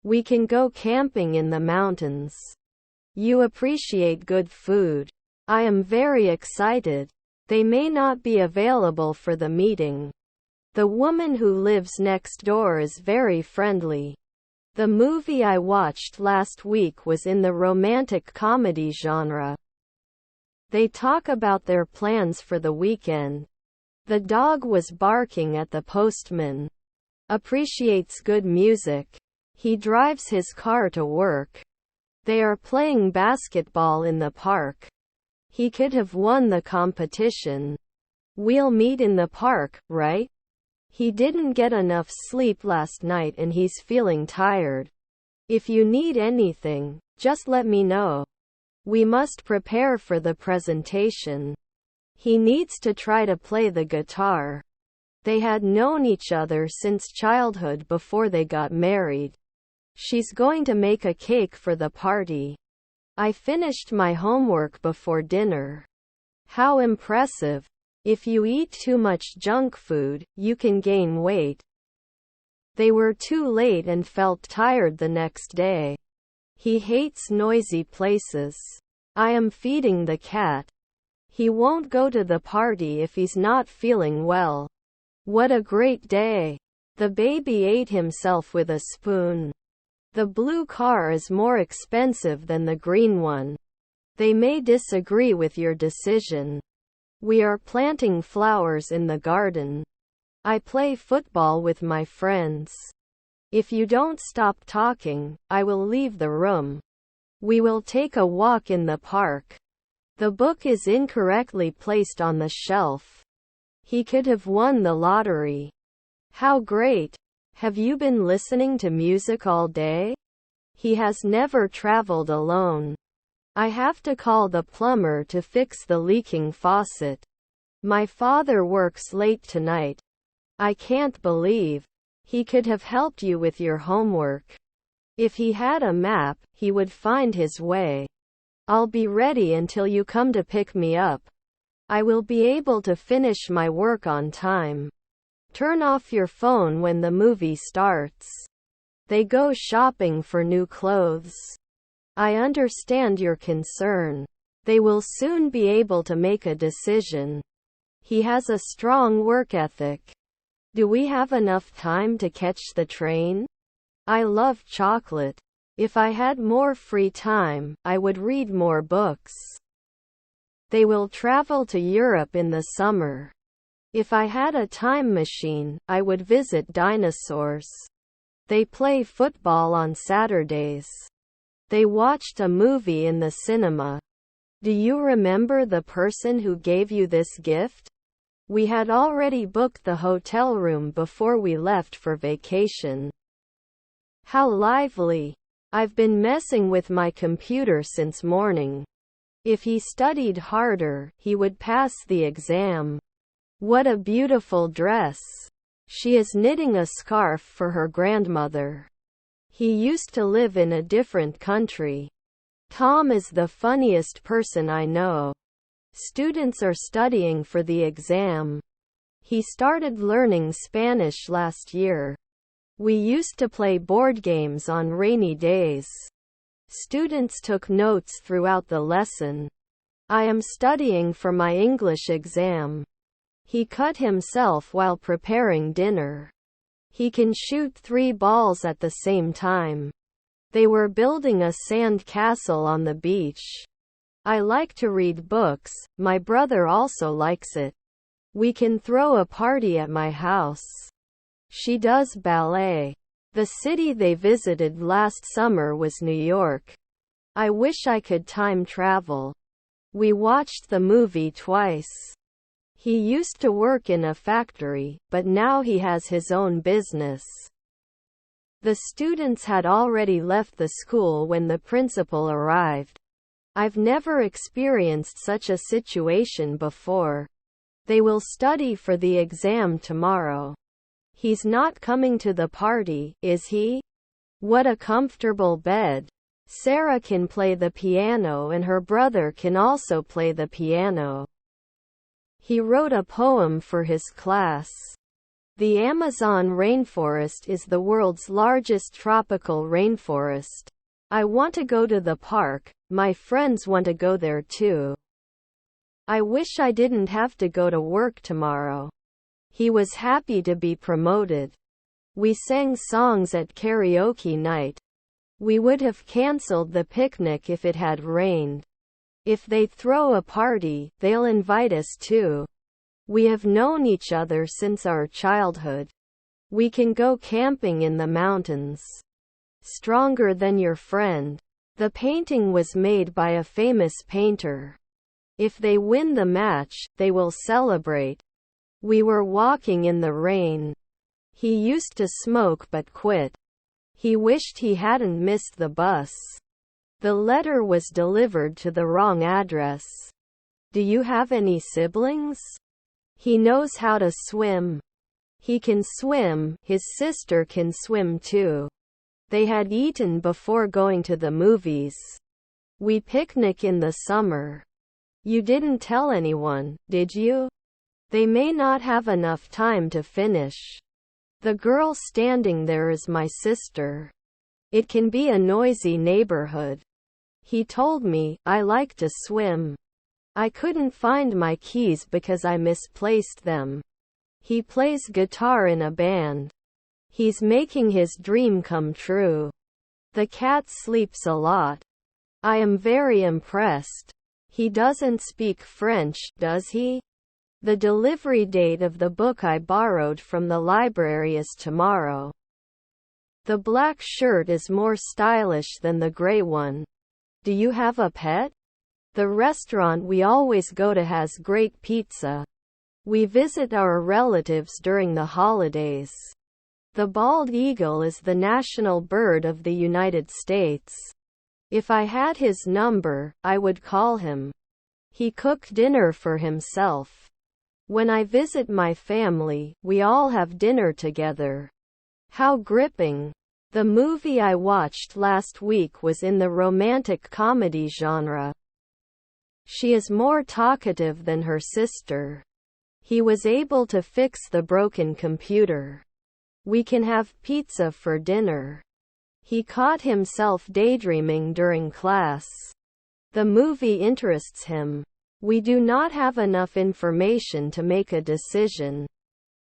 We can go camping in the mountains. You appreciate good food. I am very excited. They may not be available for the meeting. The woman who lives next door is very friendly. The movie I watched last week was in the romantic comedy genre. They talk about their plans for the weekend. The dog was barking at the postman. Appreciates good music. He drives his car to work. They are playing basketball in the park. He could have won the competition. We'll meet in the park, right? He didn't get enough sleep last night and he's feeling tired. If you need anything, just let me know. We must prepare for the presentation. He needs to try to play the guitar. They had known each other since childhood before they got married. She's going to make a cake for the party. I finished my homework before dinner. How impressive. If you eat too much junk food, you can gain weight. They were too late and felt tired the next day. He hates noisy places. I am feeding the cat. He won't go to the party if he's not feeling well. What a great day. The baby ate himself with a spoon. The blue car is more expensive than the green one. They may disagree with your decision. We are planting flowers in the garden. I play football with my friends. If you don't stop talking, I will leave the room. We will take a walk in the park. The book is incorrectly placed on the shelf. He could have won the lottery. How great! Have you been listening to music all day? He has never traveled alone. I have to call the plumber to fix the leaking faucet. My father works late tonight. I can't believe. He could have helped you with your homework. If he had a map, he would find his way. I'll be ready until you come to pick me up. I will be able to finish my work on time. Turn off your phone when the movie starts. They go shopping for new clothes. I understand your concern. They will soon be able to make a decision. He has a strong work ethic. Do we have enough time to catch the train? I love chocolate. If I had more free time, I would read more books. They will travel to Europe in the summer. If I had a time machine, I would visit dinosaurs. They play football on Saturdays. They watched a movie in the cinema. Do you remember the person who gave you this gift? We had already booked the hotel room before we left for vacation. How lively! I've been messing with my computer since morning. If he studied harder, he would pass the exam. What a beautiful dress! She is knitting a scarf for her grandmother. He used to live in a different country. Tom is the funniest person I know. Students are studying for the exam. He started learning Spanish last year. We used to play board games on rainy days. Students took notes throughout the lesson. I am studying for my English exam. He cut himself while preparing dinner. He can shoot 3 balls at the same time. They were building a sand castle on the beach. I like to read books, my brother also likes it. We can throw a party at my house. She does ballet. The city they visited last summer was New York. I wish I could time travel. We watched the movie twice. He used to work in a factory, but now he has his own business. The students had already left the school when the principal arrived. I've never experienced such a situation before. They will study for the exam tomorrow. He's not coming to the party, is he? What a comfortable bed. Sarah can play the piano and her brother can also play the piano. He wrote a poem for his class. The Amazon rainforest is the world's largest tropical rainforest. I want to go to the park, my friends want to go there too. I wish I didn't have to go to work tomorrow. He was happy to be promoted. We sang songs at karaoke night. We would have cancelled the picnic if it had rained. If they throw a party, they'll invite us too. We have known each other since our childhood. We can go camping in the mountains. Stronger than your friend. The painting was made by a famous painter. If they win the match, they will celebrate. We were walking in the rain. He used to smoke but quit. He wished he hadn't missed the bus. The letter was delivered to the wrong address. Do you have any siblings? He knows how to swim. He can swim, his sister can swim too. They had eaten before going to the movies. We picnic in the summer. You didn't tell anyone, did you? They may not have enough time to finish. The girl standing there is my sister. It can be a noisy neighborhood. He told me, I like to swim. I couldn't find my keys because I misplaced them. He plays guitar in a band. He's making his dream come true. The cat sleeps a lot. I am very impressed. He doesn't speak French, does he? The delivery date of the book I borrowed from the library is tomorrow. The black shirt is more stylish than the gray one. Do you have a pet? The restaurant we always go to has great pizza. We visit our relatives during the holidays. The bald eagle is the national bird of the United States. If I had his number, I would call him. He cooked dinner for himself. When I visit my family, we all have dinner together. How gripping. The movie I watched last week was in the romantic comedy genre. She is more talkative than her sister. He was able to fix the broken computer. We can have pizza for dinner. He caught himself daydreaming during class. The movie interests him. We do not have enough information to make a decision.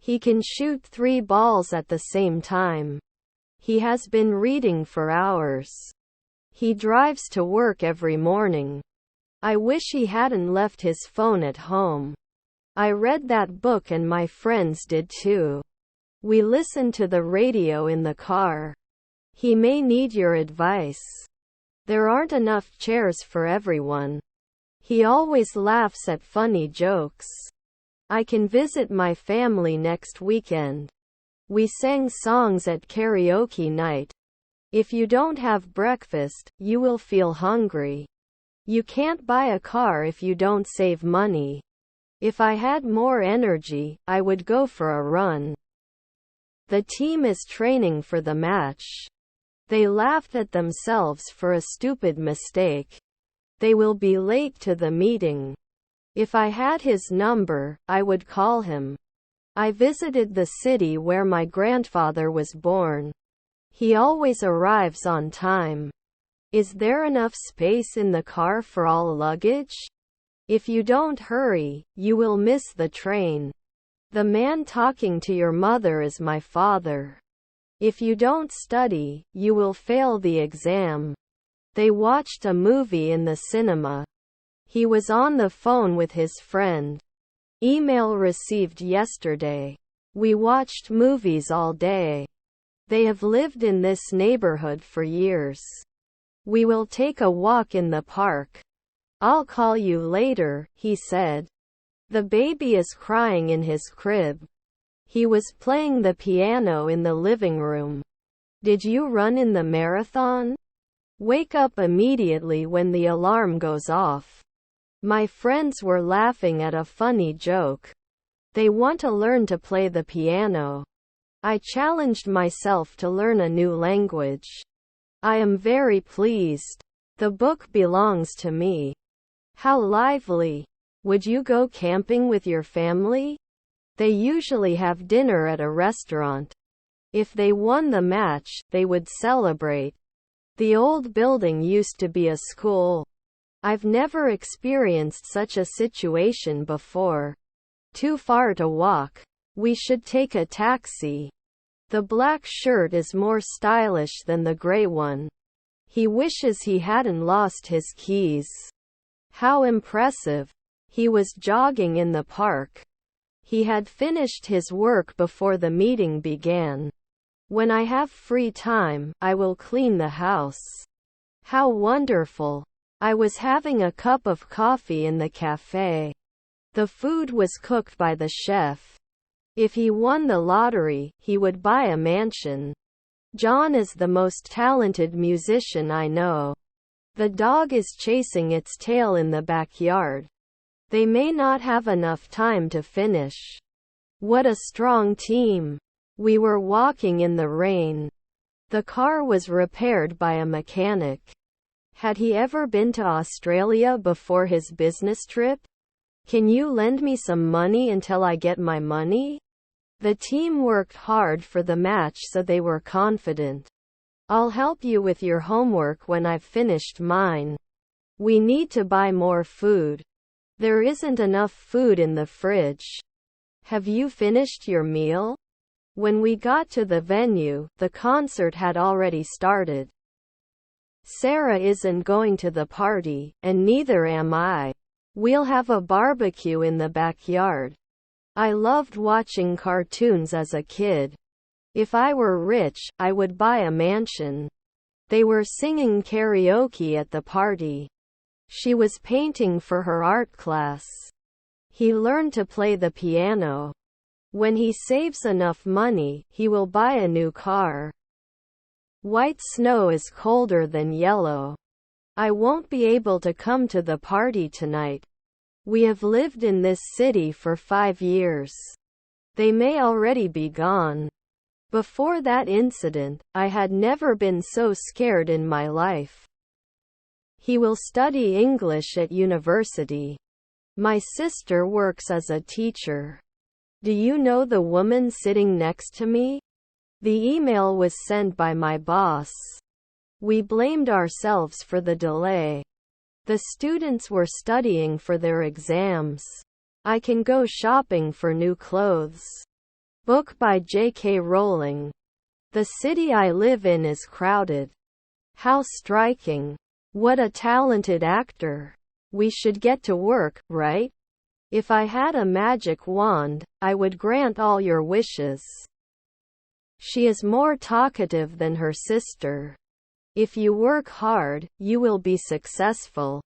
He can shoot 3 balls at the same time. He has been reading for hours. He drives to work every morning. I wish he hadn't left his phone at home. I read that book and my friends did too. We listen to the radio in the car. He may need your advice. There aren't enough chairs for everyone. He always laughs at funny jokes. I can visit my family next weekend. We sang songs at karaoke night. If you don't have breakfast, you will feel hungry. You can't buy a car if you don't save money. If I had more energy, I would go for a run. The team is training for the match. They laughed at themselves for a stupid mistake. They will be late to the meeting. If I had his number, I would call him. I visited the city where my grandfather was born. He always arrives on time. Is there enough space in the car for all luggage? If you don't hurry, you will miss the train. The man talking to your mother is my father. If you don't study, you will fail the exam. They watched a movie in the cinema. He was on the phone with his friend. Email received yesterday. We watched movies all day. They have lived in this neighborhood for years. We will take a walk in the park. I'll call you later, he said. The baby is crying in his crib. He was playing the piano in the living room. Did you run in the marathon? Wake up immediately when the alarm goes off. My friends were laughing at a funny joke. They want to learn to play the piano. I challenged myself to learn a new language. I am very pleased. The book belongs to me. How lively. Would you go camping with your family? They usually have dinner at a restaurant. If they won the match, they would celebrate. The old building used to be a school. I've never experienced such a situation before. Too far to walk. We should take a taxi. The black shirt is more stylish than the gray one. He wishes he hadn't lost his keys. How impressive. He was jogging in the park. He had finished his work before the meeting began. When I have free time, I will clean the house. How wonderful. I was having a cup of coffee in the cafe. The food was cooked by the chef. If he won the lottery, he would buy a mansion. John is the most talented musician I know. The dog is chasing its tail in the backyard. They may not have enough time to finish. What a strong team. We were walking in the rain. The car was repaired by a mechanic. Had he ever been to Australia before his business trip? Can you lend me some money until I get my money? The team worked hard for the match, so they were confident. I'll help you with your homework when I've finished mine. We need to buy more food. There isn't enough food in the fridge. Have you finished your meal? When we got to the venue, the concert had already started. Sarah isn't going to the party, and neither am I. We'll have a barbecue in the backyard. I loved watching cartoons as a kid. If I were rich, I would buy a mansion. They were singing karaoke at the party. She was painting for her art class. He learned to play the piano. When he saves enough money, he will buy a new car. White snow is colder than yellow. I won't be able to come to the party tonight. We have lived in this city for 5 years. They may already be gone. Before that incident, I had never been so scared in my life. He will study English at university. My sister works as a teacher. Do you know the woman sitting next to me? The email was sent by my boss. We blamed ourselves for the delay. The students were studying for their exams. I can go shopping for new clothes. Book by J.K. Rowling. The city I live in is crowded. How striking. What a talented actor. We should get to work, right? If I had a magic wand, I would grant all your wishes. She is more talkative than her sister. If you work hard, you will be successful.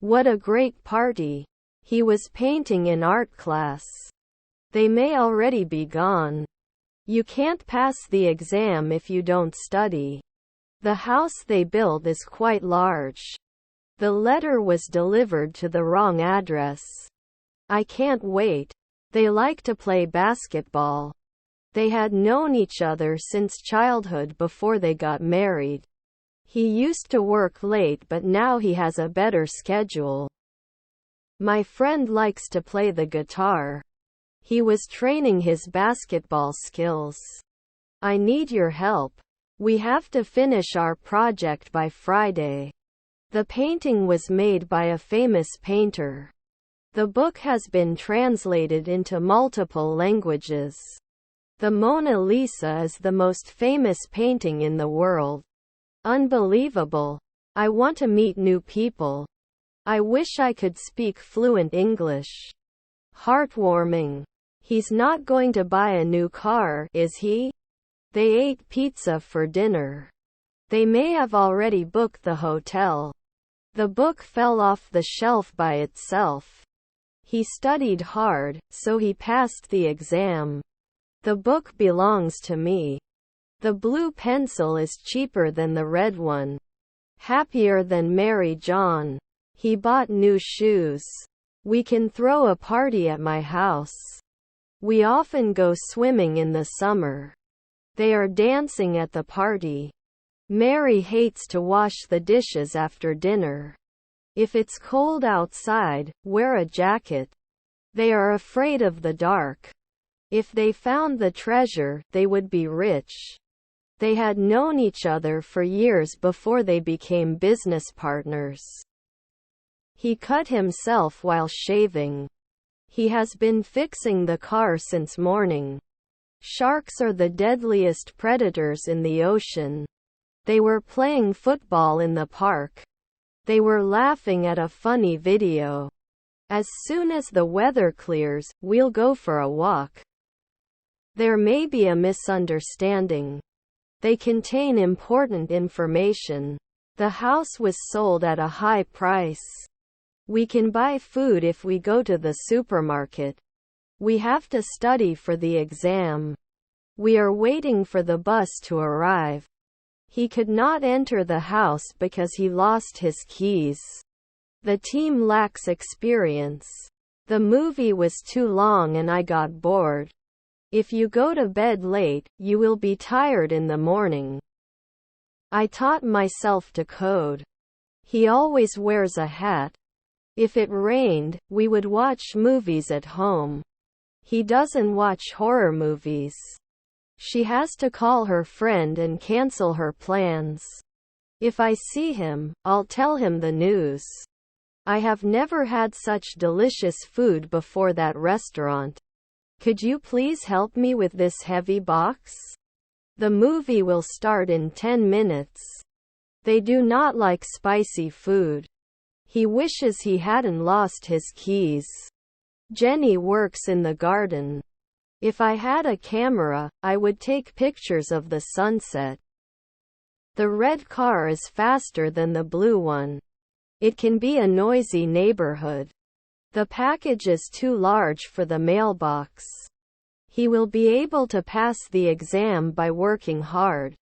What a great party. He was painting in art class. They may already be gone. You can't pass the exam if you don't study. The house they built is quite large. The letter was delivered to the wrong address. I can't wait. They like to play basketball. They had known each other since childhood before they got married. He used to work late, but now he has a better schedule. My friend likes to play the guitar. He was training his basketball skills. I need your help. We have to finish our project by Friday. The painting was made by a famous painter. The book has been translated into multiple languages. The Mona Lisa is the most famous painting in the world. Unbelievable. I want to meet new people. I wish I could speak fluent English. Heartwarming. He's not going to buy a new car, is he? They ate pizza for dinner. They may have already booked the hotel. The book fell off the shelf by itself. He studied hard, so he passed the exam. The book belongs to me. The blue pencil is cheaper than the red one. Happier than Mary John. He bought new shoes. We can throw a party at my house. We often go swimming in the summer. They are dancing at the party. Mary hates to wash the dishes after dinner. If it's cold outside, wear a jacket. They are afraid of the dark. If they found the treasure, they would be rich. They had known each other for years before they became business partners. He cut himself while shaving. He has been fixing the car since morning. Sharks are the deadliest predators in the ocean. They were playing football in the park. They were laughing at a funny video. As soon as the weather clears, we'll go for a walk. There may be a misunderstanding. They contain important information. The house was sold at a high price. We can buy food if we go to the supermarket. We have to study for the exam. We are waiting for the bus to arrive. He could not enter the house because he lost his keys. The team lacks experience. The movie was too long and I got bored. If you go to bed late, you will be tired in the morning. I taught myself to code. He always wears a hat. If it rained, we would watch movies at home. He doesn't watch horror movies. She has to call her friend and cancel her plans. If I see him, I'll tell him the news. I have never had such delicious food before that restaurant. Could you please help me with this heavy box? The movie will start in 10 minutes. They do not like spicy food. He wishes he hadn't lost his keys. Jenny works in the garden. If I had a camera, I would take pictures of the sunset. The red car is faster than the blue one. It can be a noisy neighborhood. The package is too large for the mailbox. He will be able to pass the exam by working hard.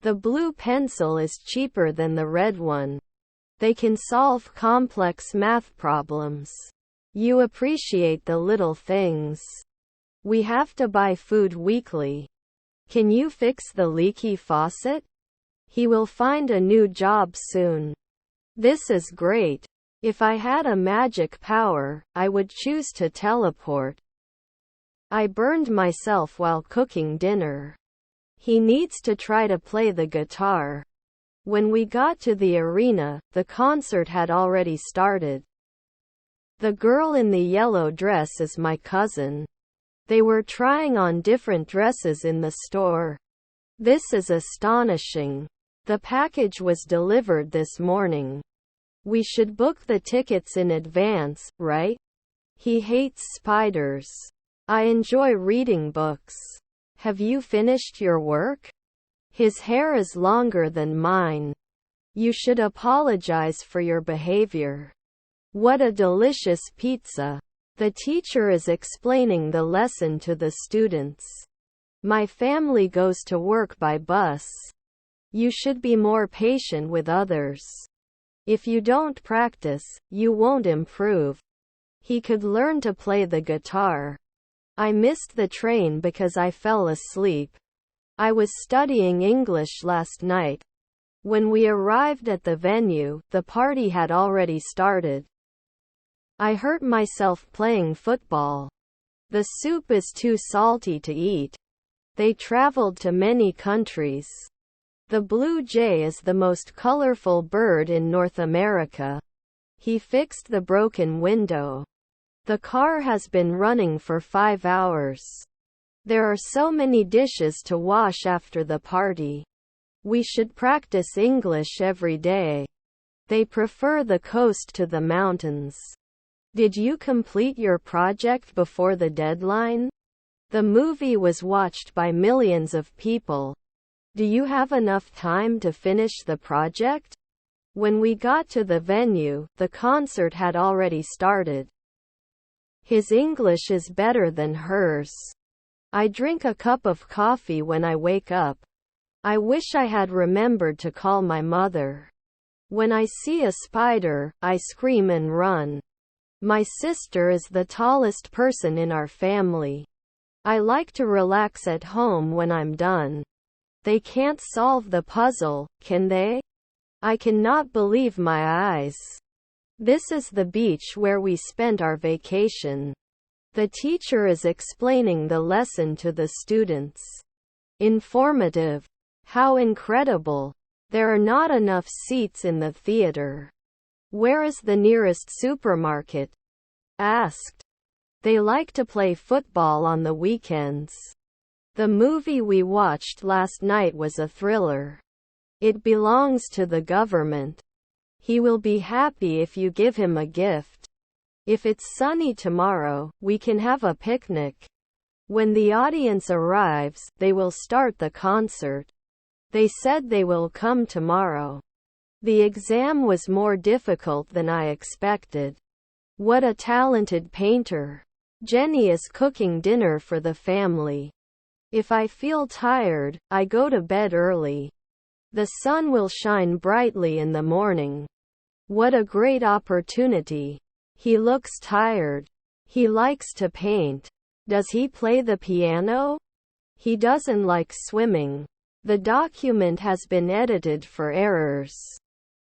The blue pencil is cheaper than the red one. They can solve complex math problems. You appreciate the little things. We have to buy food weekly. Can you fix the leaky faucet? He will find a new job soon. This is great. If I had a magic power, I would choose to teleport. I burned myself while cooking dinner. He needs to try to play the guitar. When we got to the arena, the concert had already started. The girl in the yellow dress is my cousin. They were trying on different dresses in the store. This is astonishing. The package was delivered this morning. We should book the tickets in advance, right? He hates spiders. I enjoy reading books. Have you finished your work? His hair is longer than mine. You should apologize for your behavior. What a delicious pizza. The teacher is explaining the lesson to the students. My family goes to work by bus. You should be more patient with others. If you don't practice, you won't improve. He could learn to play the guitar. I missed the train because I fell asleep. I was studying English last night. When we arrived at the venue, the party had already started. I hurt myself playing football. The soup is too salty to eat. They traveled to many countries. The blue jay is the most colorful bird in North America. He fixed the broken window. The car has been running for 5 hours. There are so many dishes to wash after the party. We should practice English every day. They prefer the coast to the mountains. Did you complete your project before the deadline? The movie was watched by millions of people. Do you have enough time to finish the project? When we got to the venue, the concert had already started. His English is better than hers. I drink a cup of coffee when I wake up. I wish I had remembered to call my mother. When I see a spider, I scream and run. My sister is the tallest person in our family. I like to relax at home when I'm done. They can't solve the puzzle, can they? I cannot believe my eyes. This is the beach where we spent our vacation. The teacher is explaining the lesson to the students. Informative. How incredible. There are not enough seats in the theater. Where is the nearest supermarket? Asked. They like to play football on the weekends. The movie we watched last night was a thriller. It belongs to the government. He will be happy if you give him a gift. If it's sunny tomorrow, we can have a picnic. When the audience arrives, they will start the concert. They said they will come tomorrow. The exam was more difficult than I expected. What a talented painter. Jenny is cooking dinner for the family. If I feel tired, I go to bed early. The sun will shine brightly in the morning. What a great opportunity. He looks tired. He likes to paint. Does he play the piano? He doesn't like swimming. The document has been edited for errors.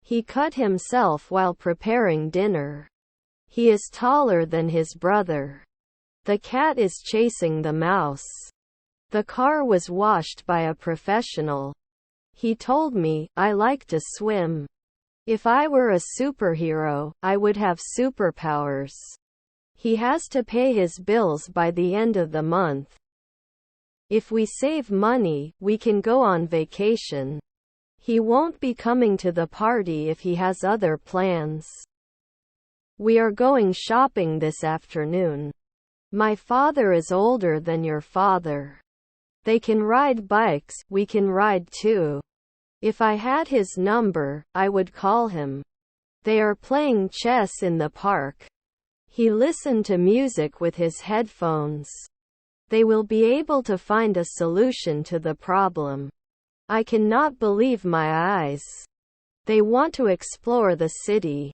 He cut himself while preparing dinner. He is taller than his brother. The cat is chasing the mouse. The car was washed by a professional. He told me, I like to swim. If I were a superhero, I would have superpowers. He has to pay his bills by the end of the month. If we save money, we can go on vacation. He won't be coming to the party if he has other plans. We are going shopping this afternoon. My father is older than your father. They can ride bikes, we can ride too. If I had his number, I would call him. They are playing chess in the park. He listened to music with his headphones. They will be able to find a solution to the problem. I cannot believe my eyes. They want to explore the city.